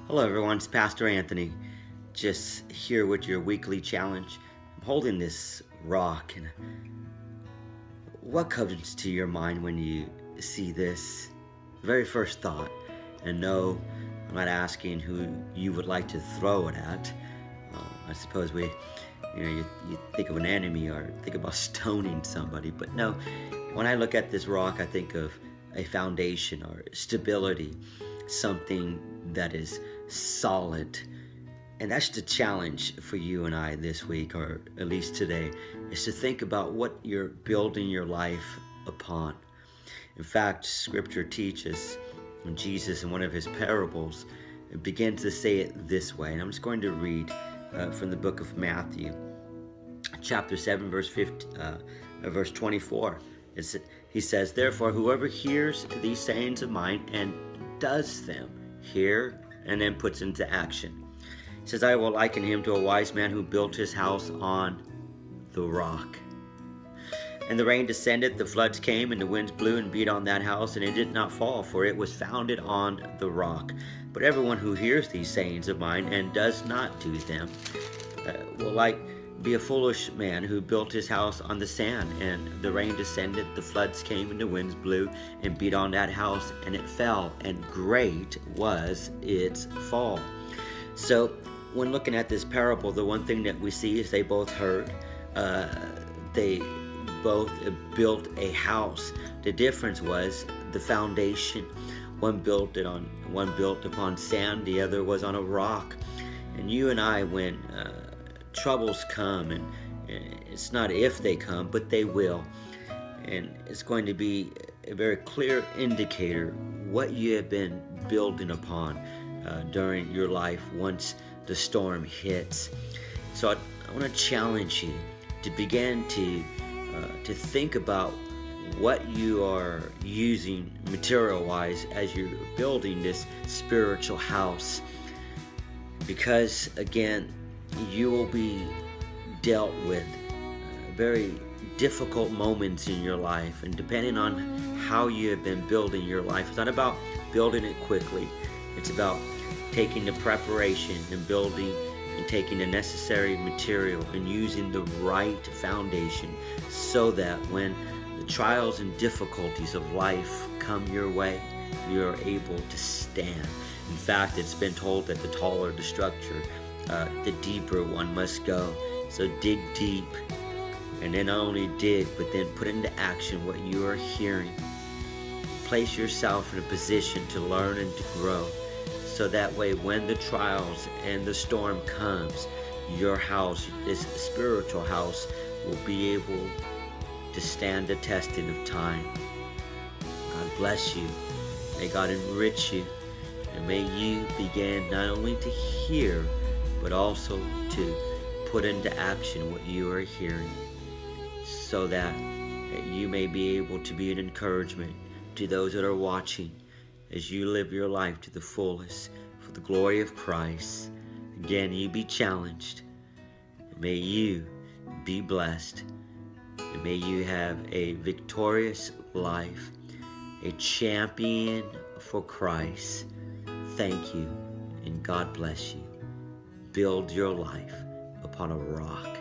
Hello, everyone. It's Pastor Anthony. Just here with your weekly challenge. I'm holding this rock, and what comes to your mind when you see this? The very first thought. And no, I'm not asking who you would like to throw it at. I suppose you think of an enemy or think about stoning somebody, but no. When I look at this rock, I think of a foundation or stability, something that is solid. And that's the challenge for you and I this week, or at least today, is to think about what you're building your life upon. In fact, Scripture teaches, and Jesus in one of his parables begins to say it this way. And I'm just going to read from the book of Matthew, chapter 7, verse 24. He says, "Therefore, whoever hears these sayings of mine and does them," hear and then puts into action. He says, "I will liken him to a wise man who built his house on the rock. And the rain descended, the floods came, and the winds blew and beat on that house, and it did not fall, for it was founded on the rock. But everyone who hears these sayings of mine and does not do them will be a foolish man who built his house on the sand, and the rain descended, the floods came, and the winds blew and beat on that house, and it fell, and great was its fall." So when looking at this parable, the one thing that we see is they both heard. They both built a house. The difference was the foundation. One built upon sand, the other was on a rock. And you and I, when troubles come, and it's not if they come, but they will, and it's going to be a very clear indicator what you have been building upon during your life once the storm hits. So I want to challenge you to begin to think about what you are using material-wise as you're building this spiritual house, because again, you will be dealt with very difficult moments in your life, and depending on how you have been building your life, it's not about building it quickly. It's about taking the preparation and building and taking the necessary material and using the right foundation, so that when the trials and difficulties of life come your way, you're able to stand. In fact, it's been told that the taller the structure, the deeper one must go. So dig deep, and then not only dig, but then put into action what you are hearing. Place yourself in a position to learn and to grow, so that way when the trials and the storm comes, your house, this spiritual house, will be able to stand the testing of time. God bless you. May God enrich you. And may you begin not only to hear, but also to put into action what you are hearing, so that you may be able to be an encouragement to those that are watching as you live your life to the fullest for the glory of Christ. Again, you be challenged. May you be blessed. And may you have a victorious life, a champion for Christ. Thank you, and God bless you. Build your life upon a rock.